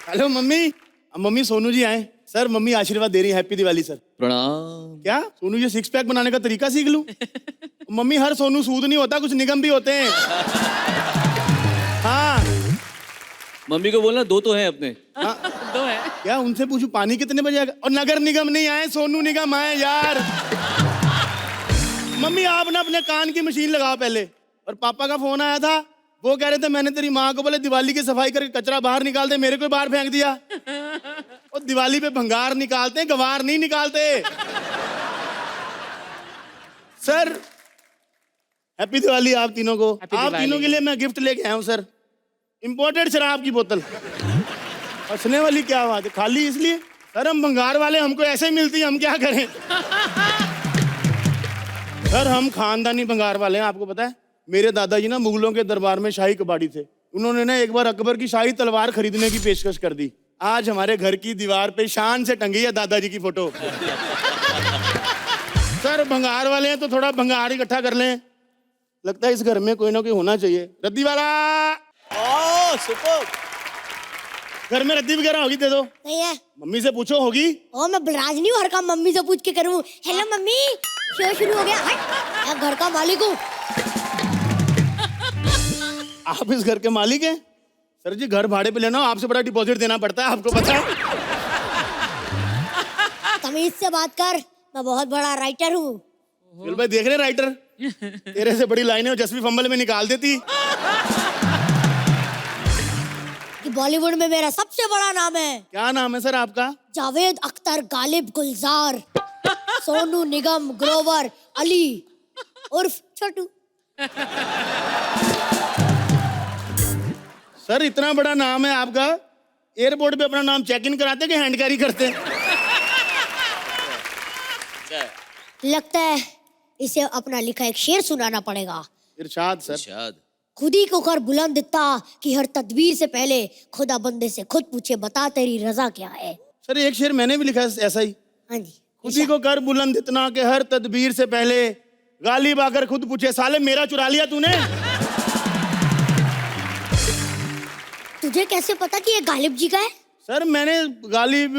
Hello mummy. Mummy Sonu ji आए sir. Mummy आशीर्वाद दे रही है, हैप्पी दिवाली सर। प्रणाम। क्या सोनू जी सिक्स पैक बनाने का तरीका सीख लूं? मम्मी हर सोनू सूद नहीं होता, कुछ निगम भी होते हैं। हाँ मम्मी को बोलना दो तो हैं अपने। हाँ। दो है। क्या उनसे पूछूं पानी कितने बजे आएगा? और नगर निगम नहीं आए, सोनू निगम आए यार। मम्मी आप ना अपने कान की मशीन लगाओ पहले। और पापा का फोन आया था, वो कह रहे थे मैंने तेरी माँ को बोले दिवाली की सफाई करके कचरा बाहर निकाल दे, मेरे को बाहर फेंक दिया। और दिवाली पे भंगार निकालते हैं, गवार नहीं निकालते। सर हैप्पी दिवाली आप तीनों को। Happy आप दिवाली। तीनों के लिए मैं गिफ्ट लेके आया हूँ सर। इंपोर्टेड शराब की बोतल। हंसने वाली क्या बात है, खाली इसलिए? सर हम भंगार वाले, हमको ऐसे ही मिलती है, हम क्या करें? सर हम खानदानी भंगार वाले हैं, आपको पता है मेरे दादाजी ना मुगलों के दरबार में शाही कबाड़ी थे। उन्होंने ना एक बार अकबर की शाही तलवार खरीदने की पेशकश कर दी। आज हमारे घर की दीवार पे शान से टंगी है दादाजी की फोटो। सर भंगार वाले हैं तो थोड़ा भंगार इकट्ठा कर लें। लगता है इस घर में कोई ना कोई होना चाहिए। रद्दी वाला, सुपर। घर में रद्दी वगैरह होगी दे दो। नहीं है। मम्मी से पूछो होगी। ओ मैं बलराज नहीं हूँ, हर काम मम्मी से पूछ के करूँ। हेलो मम्मी, शो शुरू हो गया। हट, मैं घर का मालिक हूँ। आप इस घर के मालिक हैं? सर जी घर भाड़े पे लेना हो, आपसे बड़ा डिपॉजिट देना पड़ता है, आपको पता है? तमीज से बात कर, मैं बहुत बड़ा राइटर हूँ। चल भाई देख रहे राइटर, तेरे से बड़ी लाइनें जसवी फंबल में निकाल देती। कि बॉलीवुड में मेरा सबसे बड़ा नाम है। क्या नाम है सर आपका? जावेद अख्तर, गालिब, गुलजार, सोनू निगम, ग्रोवर, अली उर्फ छोटू। सर इतना बड़ा नाम है आपका, एयरपोर्ट पे अपना नाम चेक इन कराते कि हैंड कैरी करते? लगता है इसे अपना लिखा एक शेर सुनाना पड़ेगा। इरशाद सर। शायद। खुद ही को कर बुलंद दिता कि हर तदबीर से पहले खुदा बंदे से खुद पूछे बता तेरी रजा क्या है। सर एक शेर मैंने भी लिखा है ऐसा ही। हाँ जी। खुद ही को कर बुलंद इतना के हर तदबीर से पहले गालिब आकर खुद पूछे साले मेरा चुरा लिया तूने? तुझे कैसे पता कि ये गालिब जी का है? सर मैंने गालिब,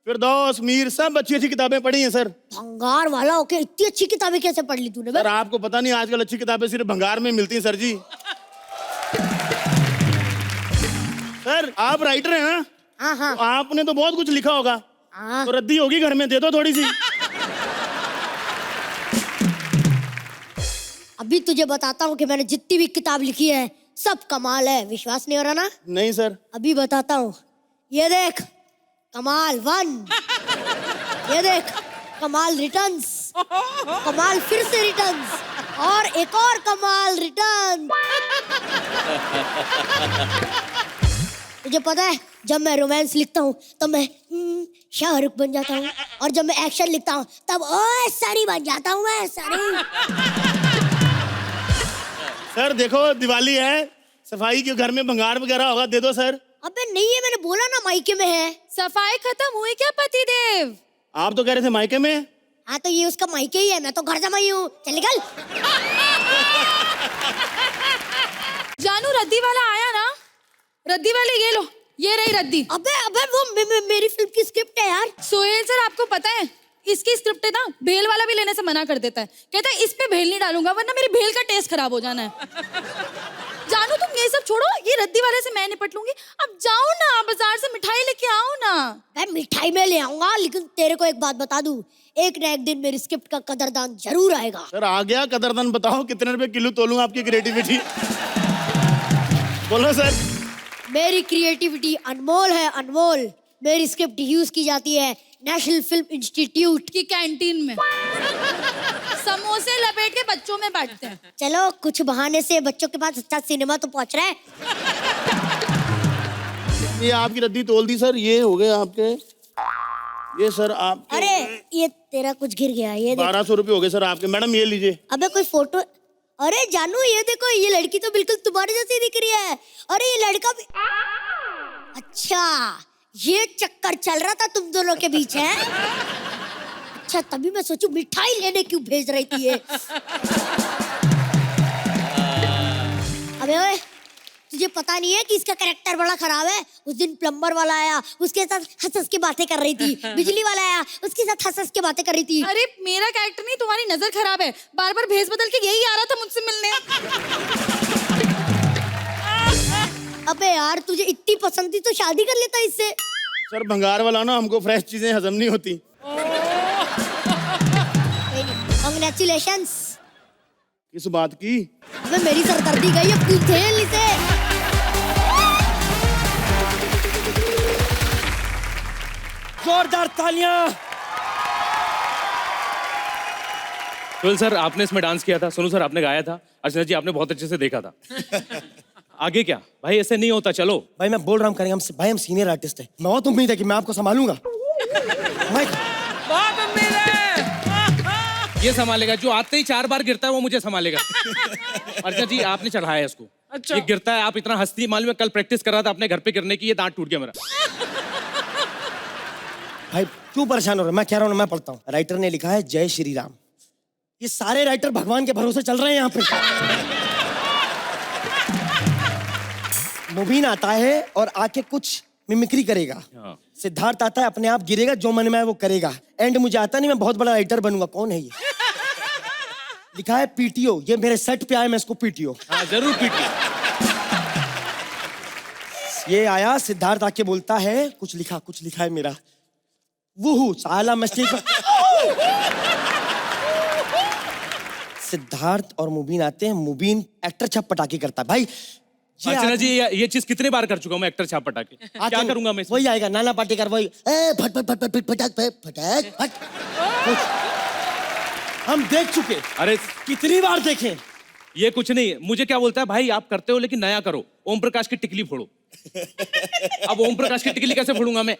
फिरदौस, मीर सब अच्छी अच्छी किताबें पढ़ी हैं सर। भंगार वाला होके इतनी अच्छी किताबें कैसे पढ़ ली तूने बे? सर आपको पता नहीं आजकल अच्छी किताबें सिर्फ भंगार में मिलती हैं सर जी। सर आप राइटर हैं ना? हाँ हाँ तो आपने तो बहुत कुछ लिखा होगा। हाँ। तो रद्दी होगी घर में, दे दो थोड़ी सी। अभी तुझे बताता हूँ कि मैंने जितनी भी किताब लिखी है सब कमाल है। विश्वास नहीं हो रहा ना? नहीं सर। अभी बताता हूँ। ये देख कमाल 1, ये देख कमाल रिटर्न्स, कमाल फिर से रिटर्न्स, और एक और कमाल रिटर्न। तुझे पता है जब मैं रोमांस लिखता हूँ तो मैं शाहरुख बन जाता हूँ, और जब मैं एक्शन लिखता हूँ तब ओए सनी बन जाता हूँ मैं, सनी। सर देखो दिवाली है, सफाई के घर में भंगार वगैरह होगा, दे दो सर। अबे नहीं है, मैंने बोला ना मायके में है। सफाई खत्म हुई क्या पतिदेव? आप तो कह रहे थे मायके में। हाँ तो ये उसका मायके ही है, मैं तो घर जमाई हूँ। चल निकल। जानू रद्दी वाला आया ना? रद्दी वाले ये लो, ये रही रद्दी। अबे अबे वो मेरी फिल्म की स्क्रिप्ट है यार। सोहेल सर आपको पता है इसकी स्क्रिप्ट है ना, भेल वाला भी लेने से मना कर देता है। कहता है इस पे भेल नहीं डालूंगा वरना मेरी भेल का टेस्ट खराब हो जाना है। जानू तुम ये सब छोड़ो, ये रद्दी वाले से मैं निपट लूंगी। अब जाओ ना बाजार से मिठाई लेके आओ ना। मैं मिठाई में ले आऊंगा, लेकिन तेरे को एक बात बता दूं, एक ना एक दिन मेरी स्क्रिप्ट का कदरदान जरूर आएगा। सर आ गया कदरदान, बताओ कितने रुपए किलो तोलूं आपकी क्रिएटिविटी? बोलो सर। मेरी क्रिएटिविटी अनमोल है, अनमोल। मेरी स्क्रिप्ट यूज की जाती है नेशनल फिल्म इंस्टीट्यूट की कैंटीन में समोसे लपेट के बच्चों में बांटते हैं। चलो कुछ बहाने से बच्चों के पास अच्छा सिनेमा तो पहुंच रहा है। ये आपकी रद्दी तोल दी सर, ये हो गए आपके, ये सर आप। अरे ये तेरा कुछ गिर गया, ये देख। 1200 रुपये हो गए सर आपके। मैडम ये लीजिए। अबे कोई फोटो। अरे जानू ये देखो, ये लड़की तो बिल्कुल तुम्हारे जैसी दिख रही है। अरे ये लड़का भी। अच्छा ये चक्कर चल रहा था तुम दोनों के बीच है? अच्छा तभी मैं सोचूं मिठाई लेने क्यों भेज रही थी ये। अबे ओए तुझे पता नहीं है कि इसका कैरेक्टर बड़ा खराब है। उस दिन प्लम्बर वाला आया, उसके साथ हंस हंस के बातें कर रही थी। बिजली वाला आया, उसके साथ हंस हंस के बातें कर रही थी। अरे मेरा कैरेक्टर नहीं, तुम्हारी नजर खराब है। बार बार भेस बदल के यही आ रहा था मुझसे मिलने। अबे यार, तुझे इतनी पसंद थी तो शादी कर लेता इससे। सर भंगार वाला ना, हमको फ्रेश चीजें हजम नहीं होती। कांग्रेचुलेशंस। किस बात की? अबे मेरी सरदर्दी गई, अब तू झेल इसे। जोरदार तालियां। सोहेल सर, आपने इसमें डांस किया था, सोनू सर आपने गाया था, अर्चना जी आपने बहुत अच्छे से देखा था। आगे क्या भाई, ऐसे नहीं होता। चलो भाई मैं बोल रहा हूँ, करेंगे भाई, हम सीनियर आर्टिस्ट हैं। बहुत उम्मीद है कि मैं आपको संभालूंगा। ये संभालेगा, जो आते ही 4 बार गिरता है वो मुझे संभालेगा। अर्चना जी आपने चढ़ाया है इसको। अच्छा। ये गिरता है, आप इतना हंसती, मालूम है कल प्रैक्टिस कर रहा था अपने घर पे गिरने की, ये दांत टूट गया मेरा। भाई क्यों परेशान हो रहा है? मैं कह रहा हूँ ना, मैं पढ़ता हूँ। राइटर ने लिखा है जय श्री राम। ये सारे राइटर भगवान के भरोसे चल रहे हैं यहाँ पे। मुबीन आता है और आके कुछ मिमिक्री करेगा। हाँ। सिद्धार्थ आता है, अपने आप गिरेगा, जो मन में है वो करेगा। एंड मुझे आता नहीं, मैं बहुत बड़ा राइटर बनूंगा। कौन है ये? लिखा है पीटीओ। ये मेरे सेट पे आया, मैं इसको पीटीओ। हाँ जरूर पीटिए। ये आया, सिद्धार्थ आके बोलता है कुछ लिखा है मेरा। वो साला मस्ती का। सिद्धार्थ और मुबीन आते हैं। मुबीन एक्टर छाप पटाखे करता है। भाई अर्चना जी ये चीज कितने बार कर चुका हूँ मैं, एक्टर छाप पटाखे। क्या करूंगा मैं इसमें? वही आएगा, नाना पाटेकर वही। फट फट फट फट फटाक फटाक फट। हम देख चुके। अरे कितनी बार देखे। ये कुछ नहीं, मुझे क्या बोलता है भाई, आप करते हो लेकिन नया करो। ओम प्रकाश की टिकली फोड़ो। अब ओम प्रकाश की टिकली कैसे फोड़ूंगा मैं?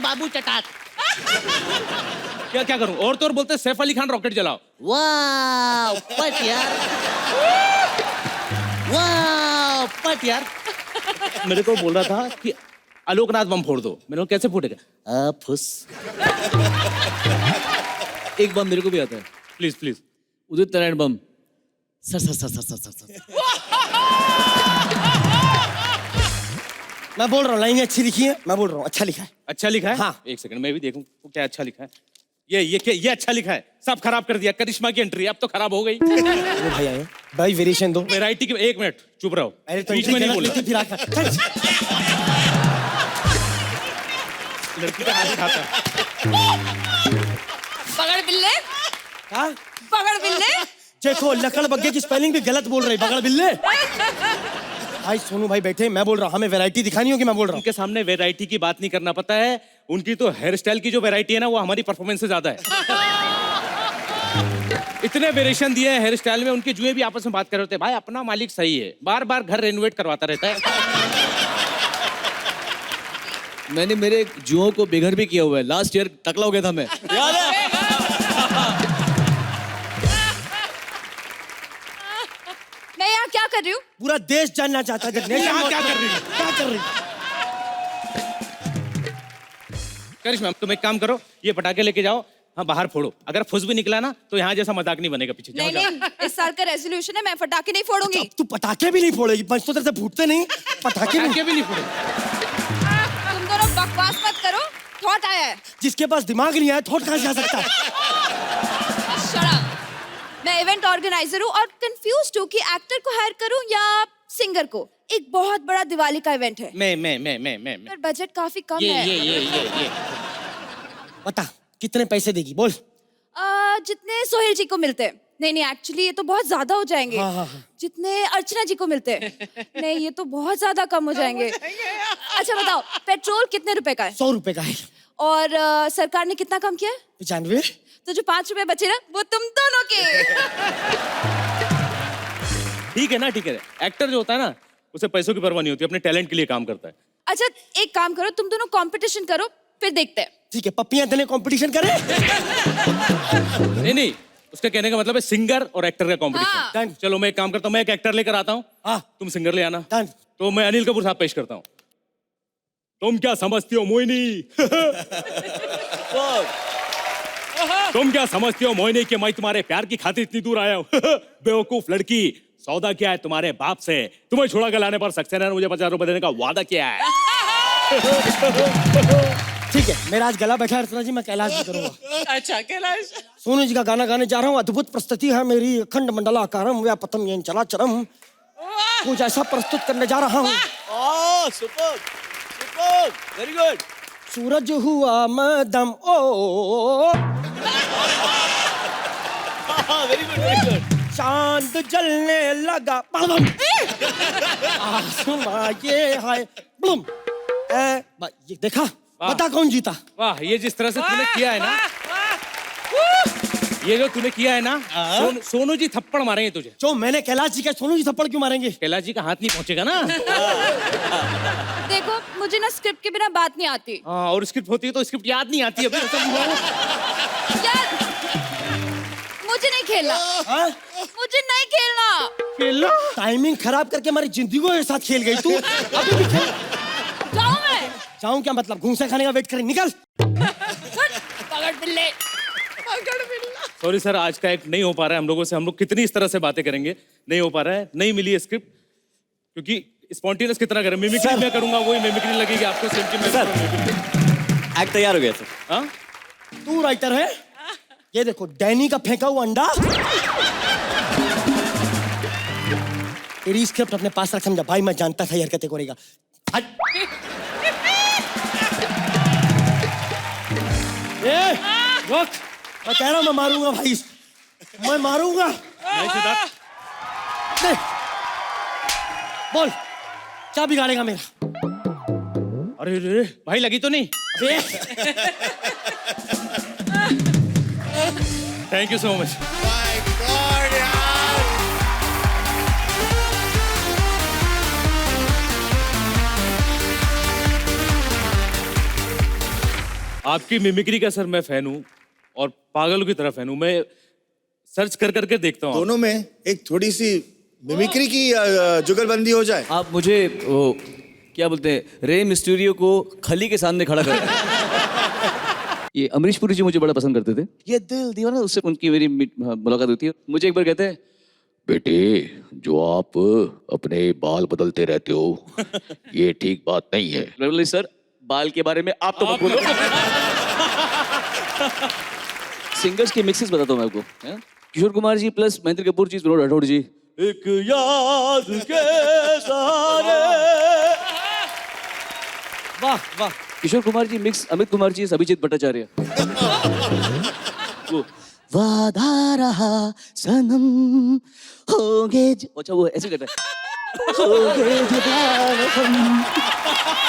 बाबू चटाक। क्या क्या करूं? और तो और बोलते हैं सैफ अली खान रॉकेट जलाओ। वाह पट यार, वाह पट यार। मेरे को बोल रहा था कि आलोकनाथ बम फोड़ दो। मैंने कहा कैसे फूटेगा? फुस। एक बम मेरे को भी आता है, please please. Udit Narayan bomb. Sir sir sir sir sir sir sir. मैं बोल रहा हूँ लाइन अच्छी लिखी है। मैं बोल रहा हूँ अच्छा लिखा है। अच्छा लिखा है? हाँ। एक सेकंड मैं भी देखूं वो क्या अच्छा लिखा है। ये अच्छा लिखा है। सब खराब कर दिया। करिश्मा की एंट्री अब तो खराब हो गई। वो भाई आए भाई, वेरिएशन दो। वैरायटी की। एक मिनट चुप रहो। अरे तो बीच में नहीं बोलना। फिर आकर लड़की का हाथ उठाता है। पकड़ बिल्ले, हाँ? पकड़ बिल्ले। देखो लकड़ बग्गे की स्पेलिंग भी गलत बोल रही। बगड़ बिल्ले। भाई सोनू भाई बैठे, मैं बोल रहा हूँ हमें वैरायटी दिखानी होगी। मैं बोल रहा हूँ उनके सामने वैरायटी की बात नहीं करना। पता है उनकी तो हेयर स्टाइल की जो वैरायटी है ना, वो हमारी परफॉर्मेंस से ज्यादा है। इतने वेरिएशन दिए हैं हेयर स्टाइल में। उनके जुए भी आपस में बात कर रहे होते हैं। भाई अपना मालिक सही है, बार बार घर रेनोवेट करवाता रहता है। मैंने मेरे जुओं को बेघर भी किया हुआ है। लास्ट ईयर टकला हो गया था मैं, याद है? मैं यहाँ क्या कर रही हूँ? पूरा देश जानना चाहता है यहाँ क्या कर रही है? क्या कर रही? करिश्मा तुम एक काम करो, ये पटाखे लेके जाओ, हाँ बाहर फोड़ो। अगर फुस भी निकला ना तो यहाँ जैसा मजाक नहीं बनेगा पीछे। जाओ, नहीं नहीं, इस साल का रेजोल्यूशन है, मैं पटाखे नहीं फोड़ूंगी। अब तू पटाखे भी नहीं फोड़ेगी? पंचतंत्र से फूटते नहीं पटाखे भी। पटाखे भी नहीं फोड़ो। तुम दोनों बकवास मत करो। थॉट आया है। जिसके पास दिमाग नहीं आया थॉट कहाँ से आ सकता है? Shut up. मैं इवेंट ऑर्गेनाइजर हूँ और कंफ्यूज हूँ कि एक्टर को हायर करूँ या सिंगर को। एक बहुत बड़ा दिवाली का इवेंट है। मैं पर बजट काफी कम ये है। ये बता कितने पैसे देगी बोल। जितने सोहेल जी को मिलते हैं। नहीं एक्चुअली ये तो बहुत ज्यादा हो जाएंगे। हाँ। जितने अर्चना जी को मिलते हैं। नहीं ये तो बहुत ज्यादा कम हो जाएंगे। अच्छा बताओ, पेट्रोल कितने रुपए का है? 100 रुपए का है। और सरकार ने कितना कम किया है? 95। तो जो 5 रुपए बचे ना, वो तुम दोनों के। ठीक है ना, ठीक है। एक्टर जो होता है ना, उसे पैसों की परवाह नहीं होती, अपने टैलेंट के लिए काम करता है। अच्छा एक काम करो, तुम दोनों कंपटीशन करो, फिर देखते हैं। ठीक है, पप्पियां देने कंपटीशन करें? नहीं, उसका कहने का मतलब है सिंगर और एक्टर का कंपटीशन। हाँ। चलो मैं एक काम करता हूँ, मैं एक एक्टर लेकर आता हूँ, हाँ। तुम सिंगर ले आना। डन। तो मैं अनिल कपूर साहब पेश करता हूँ। तुम क्या समझती हो मोहिनी? तुम क्या समझती हो मोहिनी कि मैं तुम्हारे प्यार की खातिर इतनी दूर आया हूँ? बेवकूफ लड़की, सौदा किया है तुम्हारे बाप से। तुम्हें छुड़ा के लाने पर सक्सेना ने मुझे 50 रुपए देने का वादा किया है। ठीक है, मेरा आज गला बैठा है अर्चना जी, मैं कैलाश भी करूंगा। अच्छा कैलाश, सोनू जी का गाना गाने जा रहा हूँ। अद्भुत प्रस्तुति है मेरी, अखंड मंडलाकारम व्यापतम येन चराचरम। कुछ ऐसा प्रस्तुत करने जा रहा हूँ। Super super, very good. सूरज हुआ मदम ओ, वेरी गुड वेरी गुड। चांद जलने लगा बलम। आसमां ये है बलम। ये देखा, बता कौन जीता? वाह, ये जिस तरह से तूने किया है ना, ये जो तूने किया है ना, सोनू जी थप्पड़ मारेंगे तुझे। जो मैंने कैलाश जी का, सोनू जी थप्पड़ क्यों मारेंगे? कैलाश जी का हाथ नहीं पहुंचेगा ना। देखो मुझे ना स्क्रिप्ट के बिना बात नहीं आती हाँ, और स्क्रिप्ट होती है तो स्क्रिप्ट याद नहीं आती अभी। यार। मुझे नहीं खेलना, हाँ? मुझे नहीं खेलना। खेलना? टाइमिंग खराब करके हमारी जिंदगी के साथ खेल गई तू। अभी भी खेल। जाऊं मैं? जाऊं क्या मतलब? घूंसा खाने का वेट करें, निकल। पकड़ बिल्ले। सॉरी सर, आज का एक नहीं हो पा रहा है हम लोगों से। हम लोग कितनी इस तरह से बातें करेंगे, नहीं हो पा रहा है। नहीं मिली है स्क्रिप्ट, क्योंकि स्पॉन्टेनियस कितना करें। मिमिक्री मैं करूंगा, वही मिमिक्री लगेगी आपको। सेम की मैं एक्ट तैयार हो गया सर। हाँ? तू राइटर है? ये देखो, डैनी का फेंका हुआ अंडा। तेरी स्क्रिप्ट अपने पास रख, समझा भाई, मैं जानता था ये हरकतें करेगा। हट। ए, रुक। मैं कह रहा हूं मैं मारूंगा भाई, मैं मारूंगा। नहीं सिद्धार्थ, नहीं। बोल, क्या बिगाड़ेगा मेरा? अरे रे भाई, लगी तो नहीं? अबे, थैंक यू सो मच। आपकी मिमिक्री का सर मैं फैन हूँ, और पागलों की तरह फैन हूँ। मैं सर्च कर करके देखता हूँ। दोनों में एक थोड़ी सी मिमिक्री की जुगलबंदी हो जाए। आप मुझे वो क्या बोलते हैं, रे मिस्टीरियो को खली के सामने खड़ा कर। ये अमरीश पुरी जी मुझे बड़ा पसंद करते थे। ये दिल दीवाना, उससे उनकी मेरी मुलाकात होती है। मुझे एक बार कहते हैं, बेटे जो आप अपने बाल बदलते रहते हो ये ठीक बात नहीं है। रवली सर, बाल के बारे में आप तो मत बोलो। सिंगर्स के मिक्सेस बताता हूँ मैं आपको, है? किशोर कुमार जी प्लस महेंद्र कपूर जी, विनोद राठौड़ जी। एक याद के सहारे। वाह वाह। किशोर कुमार जी मिक्स अमित कुमार जी, अभिजीत भट्टाचार्य। वो वादा रहा सनम होगे, अच्छा वो ऐसे करता है, होगे जुदा हम,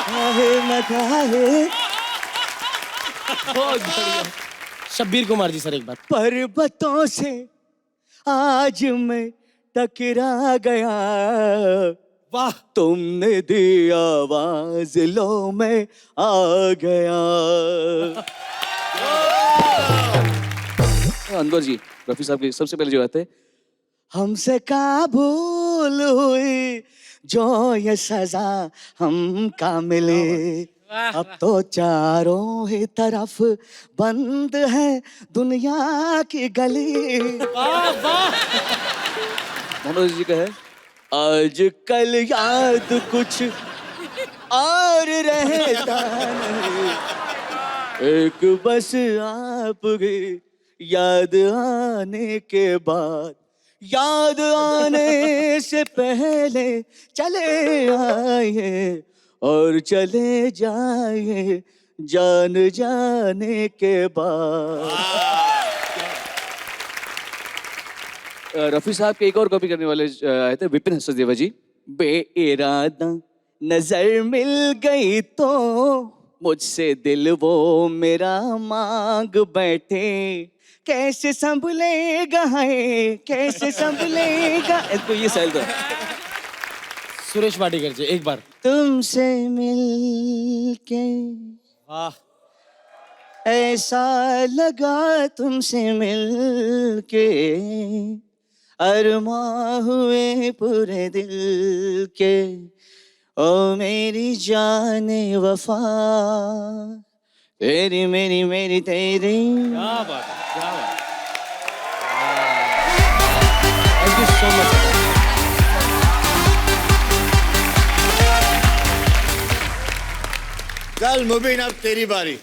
काहे न काहे। बहुत बढ़िया। शब्बीर कुमार जी सर, एक बार। पर्वतों से आज मैं टकरा गया, वाह। तुमने दी आवाज, लो मैं आ गया। अनवर जी, रफी साहब के सबसे पहले जो आते हैं, हमसे काबूल हुई जो ये सजा हमका मिले, अब तो चारों ही तरफ बंद है दुनिया की गली। मोहम्मद जी का है, आज कल याद कुछ और रहता नहीं, एक बस आपकी याद आने के बाद, याद आने से पहले चले आए और चले जाए जान जाने के बाद। रफी साहब के एक और कॉपी करने वाले आए थे, विपिन हसदेवा जी। बेइरादा नजर मिल गई तो मुझसे दिल वो मेरा मांग बैठे, कैसे संभलेगा है, कैसे संभलेगा। तो ये सैल था। सुरेश वाडीकर जी, एक बार। तुमसे मिल के वाह। ऐसा लगा, तुमसे मिल के अरमां हुए पूरे दिल के, ओ मेरी जाने वफा, तेरी मेरी मेरी तेरी। क्या बात है, क्या बात है। Thank you so much. चल मुबीन, अब तेरी बारी।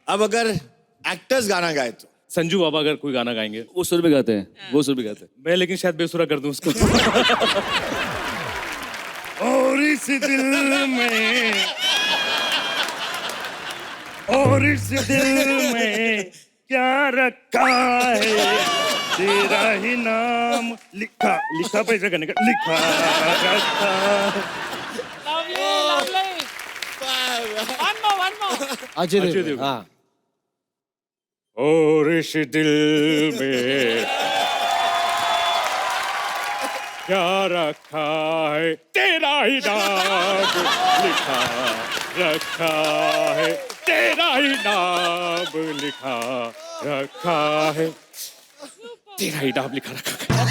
अब अगर एक्टर्स गाना गाए तो संजू बाबा अगर कोई गाना गाएंगे, वो सुर में गाते हैं, वो सुर में गाते हैं। मैं लेकिन शायद बेसुरा कर दूं उसको। और इस दिल में, और इस दिल में क्या रखा है, तेरा ही नाम लिखा, लिखा पैसा करने का, लिखा रखा। अजय अजय देवगन, देवगन। हाँ। और इस दिल में क्या रखा है, तेरा ही नाम लिखा रखा है, तेरा ही नाम लिखा रखा है, तेरा ही नाम लिखा रखा है।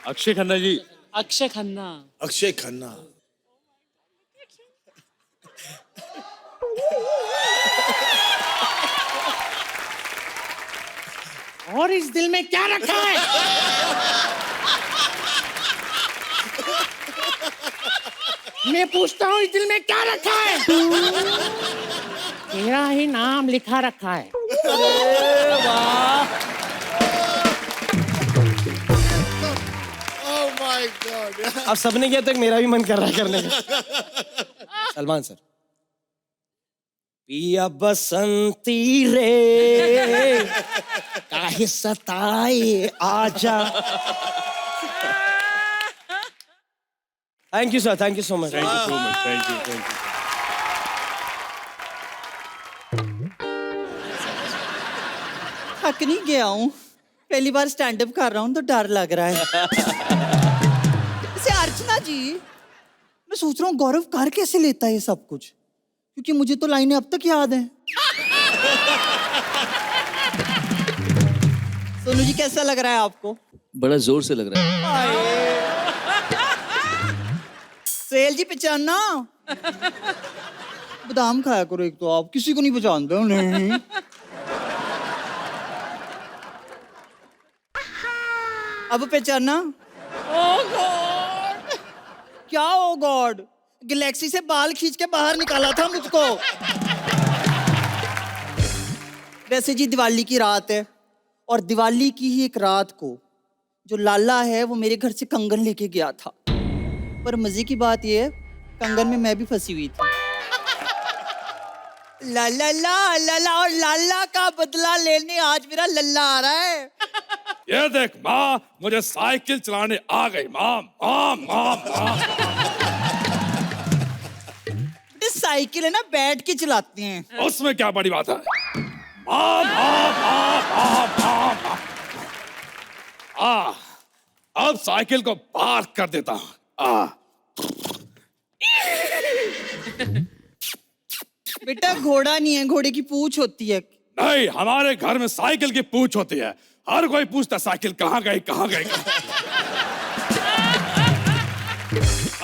अक्षय खन्ना जी। अक्षय खन्ना। अक्षय खन्ना। और इस दिल में क्या रखा है? मैं पूछता हूँ, इस दिल में क्या रखा है? तेरा ही नाम लिखा रखा है। Oh my God! अब सबने किया तो एक मेरा भी मन कर रहा है करने का। सलमान सर। पिया बसंती रे काहे सताए आजा। Thank you sir, thank you so much. Thank you so much, thank you, thank you. थक नहीं गया हूँ, पहली बार स्टैंड अप कर रहा हूँ तो डर लग रहा है। वैसे अर्चना जी, मैं सोच रहा हूँ गौरव कर कैसे लेता है ये सब कुछ, क्योंकि मुझे तो लाइनें अब तक याद हैं। सोनू जी कैसा लग रहा है आपको? बड़ा जोर से लग रहा है। सेल जी पहचाना, बादाम खाया करो एक तो, आप किसी को नहीं पहचानते हो। नहीं अब पहचाना? ओह गॉड! क्या ओ गॉड? गैलेक्सी से बाल खींच के बाहर निकाला था मुझको। वैसे जी दिवाली की रात है, और दिवाली की ही एक रात को जो लाला है वो मेरे घर से कंगन लेके गया था। पर मजे की बात ये है, कंगन में मैं भी फंसी हुई थी। लाला ला लाला, और लाला का बदला लेने आज मेरा लल्ला आ रहा है। ये देख माँ, मुझे साइकिल चलाने आ गई माँ, माँ माँ माँ। साइकिल है ना, बैठ के चलाते हैं। उसमें क्या बड़ी बात है? माँ माँ माँ माँ माँ माँ। अब साइकिल को पार्क कर देता हूँ। बेटा घोड़ा नहीं है, घोड़े की पूंछ होती है। नहीं, हमारे घर में साइकिल की पूंछ होती है। हर कोई पूछता साइकिल कहाँ गई, कहाँ गई।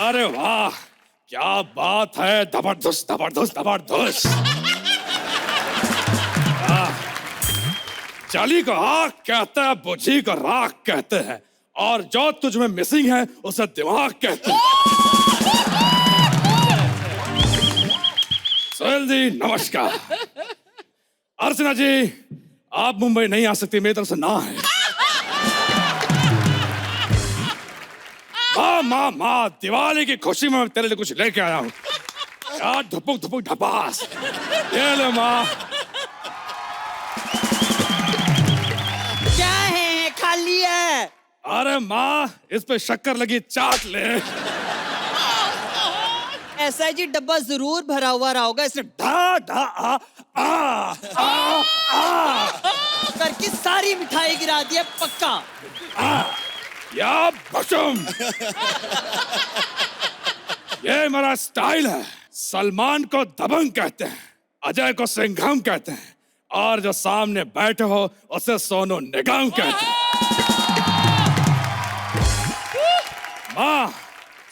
अरे वाह, क्या बात है, जबरदस्त जबरदस्त जबरदस्त। चली को आग कहते हैं, बुझी को राख कहते हैं, और जो तुझ में मिसिंग है उसे दिमाग कहते हैं। सोहेल जी नमस्कार। अर्चना जी, आप मुंबई नहीं आ सकती, मेरी तरफ से ना है। माँ माँ माँ, दिवाली की खुशी में मैं तेरे लिए कुछ लेके आया हूँ। यार धुपुक धुपुक ढपास, ये ले माँ। क्या है? खाली है। अरे माँ, इस पे शक्कर लगी, चाट ले। ऐसा है जी, डब्बा जरूर भरा हुआ रहा होगा, इसने ढा ढा आ करके सारी मिठाई गिरा दी है, पक्का। या बशम। ये मेरा स्टाइल है। सलमान को दबंग कहते हैं, अजय को सिंघम कहते हैं, और जो सामने बैठे हो उसे सोनू निगम कहते हैं। माँ,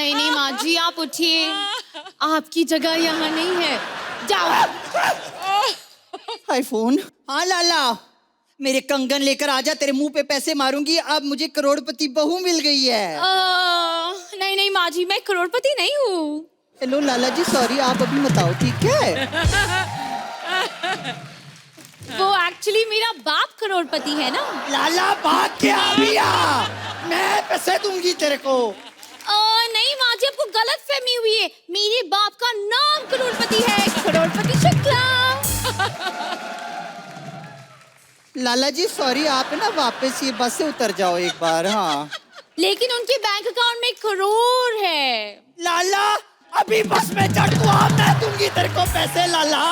नहीं नहीं माँ जी, आप उठिए, आपकी जगह यहाँ नहीं है, जाओ। आईफोन। हाँ लाला, मेरे कंगन लेकर आजा, तेरे मुंह पे पैसे मारूंगी। अब मुझे करोड़पति बहू मिल गई है। नहीं नहीं माँ जी, मैं करोड़पति नहीं हूँ। हेलो लाला जी, सॉरी, आप अभी बताओ, ठीक है? वो एक्चुअली मेरा बाप करोड़पति है ना। लाला भाग के आ भैया, मैं पैसे दूंगी तेरे को। नहीं माँ जी, आपको गलत फहमी हुई है, मेरे बाप का नाम करोड़पति है, करोड़पति शुक्ला। लाला जी सॉरी, आप ना वापस ये बस से उतर जाओ एक बार। हाँ, लेकिन उनके बैंक अकाउंट में करोड़ है। लाला अभी बस में चढ़ तू, आप मैं दूंगी तेरे को पैसे। लाला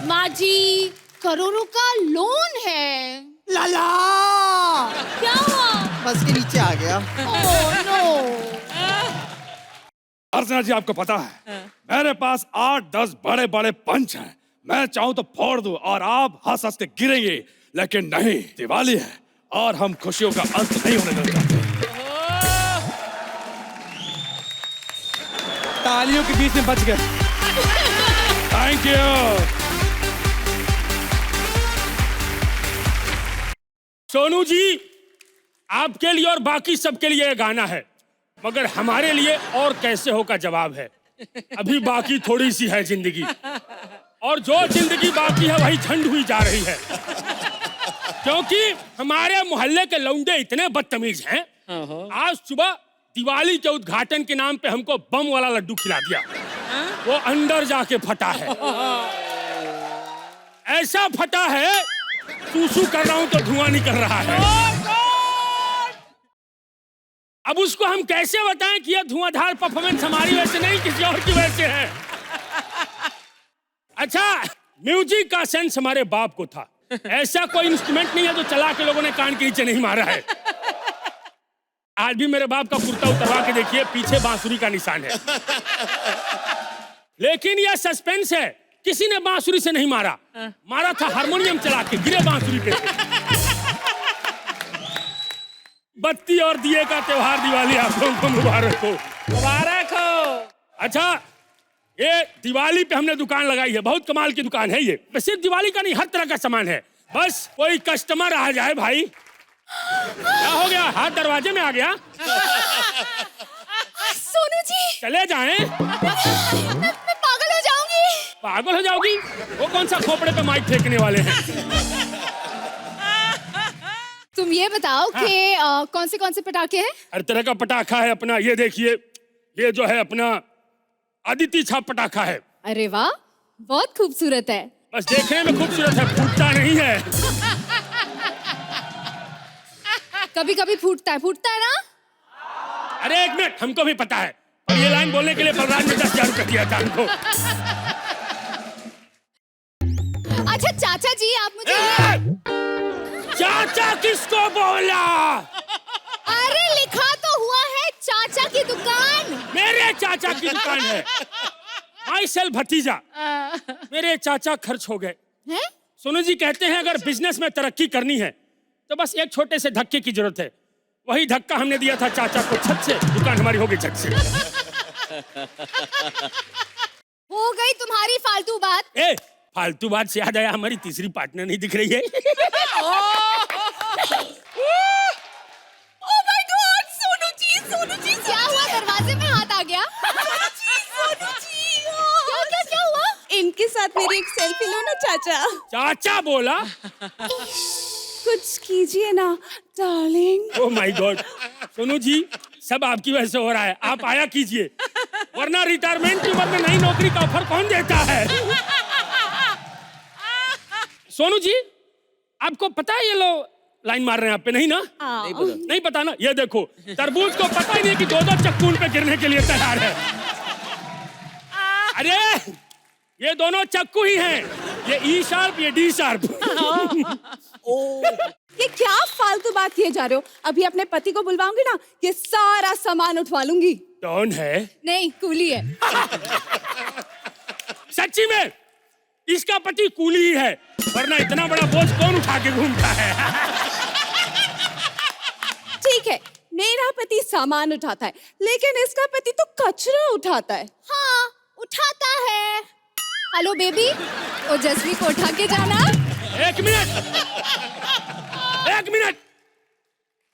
माँ जी, करोड़ों का लोन है। लाला क्या हुआ? बस के नीचे आ गया। Oh no. अर्चना जी, आपको पता है मेरे पास 8-10 बड़े बड़े पंच हैं। मैं चाहूं तो फोड़ दूं और आप हंस हंस के गिरेंगे, लेकिन नहीं, दिवाली है और हम खुशियों का अंत नहीं होने देना चाहते। तालियों के बीच में बच गए। Thank you. सोनू जी, आपके लिए और बाकी सबके लिए गाना है, मगर हमारे लिए और कैसे हो का जवाब है। अभी बाकी थोड़ी सी है जिंदगी, और जो जिंदगी बाकी है वही झंड हुई जा रही है, क्योंकि हमारे मोहल्ले के लौंडे इतने बदतमीज हैं। आज सुबह दिवाली के उद्घाटन के नाम पे हमको बम वाला लड्डू खिला दिया, वो अंदर जाके फटा है। ऐसा फटा है, सूसू कर रहा हूं तो धुआं निकल रहा है। अब उसको हम कैसे बताएं कि यह धुआंधार परफॉर्मेंस हमारी वजह से नहीं, किसी और की वजह से है। अच्छा, म्यूजिक का सेंस हमारे बाप को था। ऐसा कोई इंस्ट्रूमेंट नहीं है जो चला के लोगों ने कान के नीचे नहीं मारा है। आज भी मेरे बाप का कुर्ता उतरवा के देखिए, पीछे बांसुरी का निशान है। लेकिन यह सस्पेंस है, किसी ने बांसुरी से नहीं मारा, मारा था हारमोनियम चला के, गिरे बांसुरी पे। बत्ती और दिए का त्योहार दिवाली आप लोगों को मुबारक हो। मुबारक हो। अच्छा, ये दिवाली पे हमने दुकान लगाई है, बहुत कमाल की दुकान है ये। सिर्फ दिवाली का नहीं, हर तरह का सामान है। बस कोई कस्टमर आ जाए भाई। क्या हो गया, हाथ दरवाजे में आ गया? सोनू जी, चले जाएं। मैं पागल हो जाऊंगी। पागल हो जाओगी? वो कौन सा खोपड़े पे माइक फेंकने वाले हैं? तुम ये बताओ कि कौन से पटाखे हैं? हर तरह का पटाखा है अपना। ये देखिए, ये जो है अपना अदिति छाप पटाखा है। अरे वाह, बहुत खूबसूरत है। बस देखने में खूबसूरत है, फूटता नहीं है। कभी कभी फूटता है ना? अरे एक मिनट, हमको भी पता है, और ये लाइन बोलने के लिए बलराज ने 10,000 रुपया दिया था हमको। अच्छा चाचा जी, आप मुझे चाचा किसको बोला? अरे लिखा तो हुआ है चाचा की दुकान। मेरे चाचा की दुकान है। माई सेल भतीजा। मेरे चाचा खर्च हो गए। सोनू जी कहते हैं अगर बिजनेस में तरक्की करनी है तो बस एक छोटे से धक्के की जरूरत है। वही धक्का हमने दिया था चाचा को छत से, दुकान हमारी हो गई छत से। हो गई तुम्हारी फालतू बात। ए, फालतू बात से याद आया, हमारी तीसरी पार्टनर नहीं दिख रही है। ओह माय गॉड, सोनू जी क्या हुआ? दरवाजे में हाथ आ गया। सोनू जी, क्या हुआ? इनके साथ मेरी एक सेल्फी लो ना चाचा। चाचा बोला? कुछ कीजिए ना darling. Oh my god, Sonu ji सब आपकी वजह से हो रहा है, आप आया कीजिए, वरना रिटायरमेंट की उम्र में नई नौकरी का ऑफर कौन देता है? सोनू जी, आपको पता है ये लोग लाइन मार रहे हैं आप पे, नहीं ना? नहीं पता ना? ये देखो, तरबूज को पता ही नहीं कि 2-2 चक्कू उन पे गिरने के लिए तैयार है। अरे ये दोनों चक्कू ही हैं, ये ई शार्प, ये डी शार्प। ये क्या फालतू बात किए जा रहे हो? अभी अपने पति को बुलवाऊंगी ना, ये सारा सामान उठवा लूंगी। कौन है? नहीं, कूली है। सच्ची में इसका पति कूली ही है, वरना इतना बड़ा बोझ कौन उठा के घूमता है? ठीक है, मेरा पति सामान उठाता है, लेकिन इसका पति तो कचरा उठाता है। हाँ उठाता है। हेलो बेबी, ओजस्वी को उठा के जाना। एक मिनट।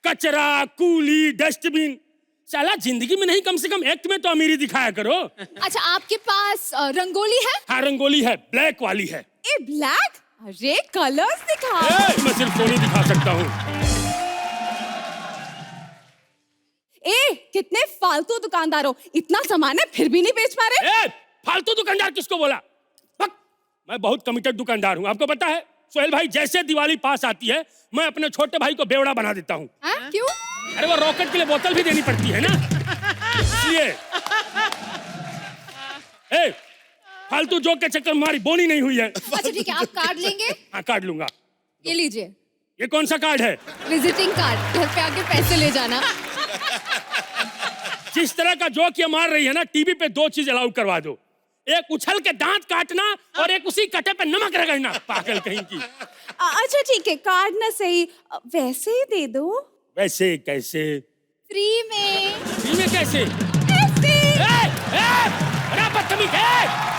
कचरा, कूली, डस्टबिन, साला जिंदगी में नहीं, कम से कम एक्ट में तो अमीरी दिखाया करो। अच्छा, आपके पास रंगोली है? हाँ रंगोली है, ब्लैक वाली है। ए ब्लैक? अरे कलर्स दिखा। मैं सिर्फ सोनी दिखा सकता हूँ। ए कितने फालतू दुकानदार हो, इतना सामान है फिर भी नहीं बेच पा रहे। फालतू दुकानदार किसको बोला? मैं बहुत कमिटेड दुकानदार हूँ, आपको पता है। सोहेल भाई, जैसे दिवाली पास आती है मैं अपने छोटे भाई को बेवड़ा बना देता हूँ। क्यों? अरे वो रॉकेट के लिए बोतल भी देनी पड़ती है ना, इसलिए। फालतू जोक के चक्कर में हमारी बोनी नहीं हुई है। अच्छा ठीक है, आप कार्ड लेंगे? हाँ कार्ड लूंगा। ये लीजिए। ये कौन सा कार्ड है? विजिटिंग कार्ड, घर पे आके पैसे ले जाना। जिस तरह का जोक ये मार रही है ना, टीवी पे 2 चीज अलाउ करवा दो, एक उछल के दांत काटना और एक उसी कटे पे नमक रगड़ना, पागल कहीं की। अच्छा ठीक है, कार्ड ना सही, वैसे ही दे दो। वैसे कैसे? फ्री में। फ्री में कैसे? ऐसे। बदतमीज।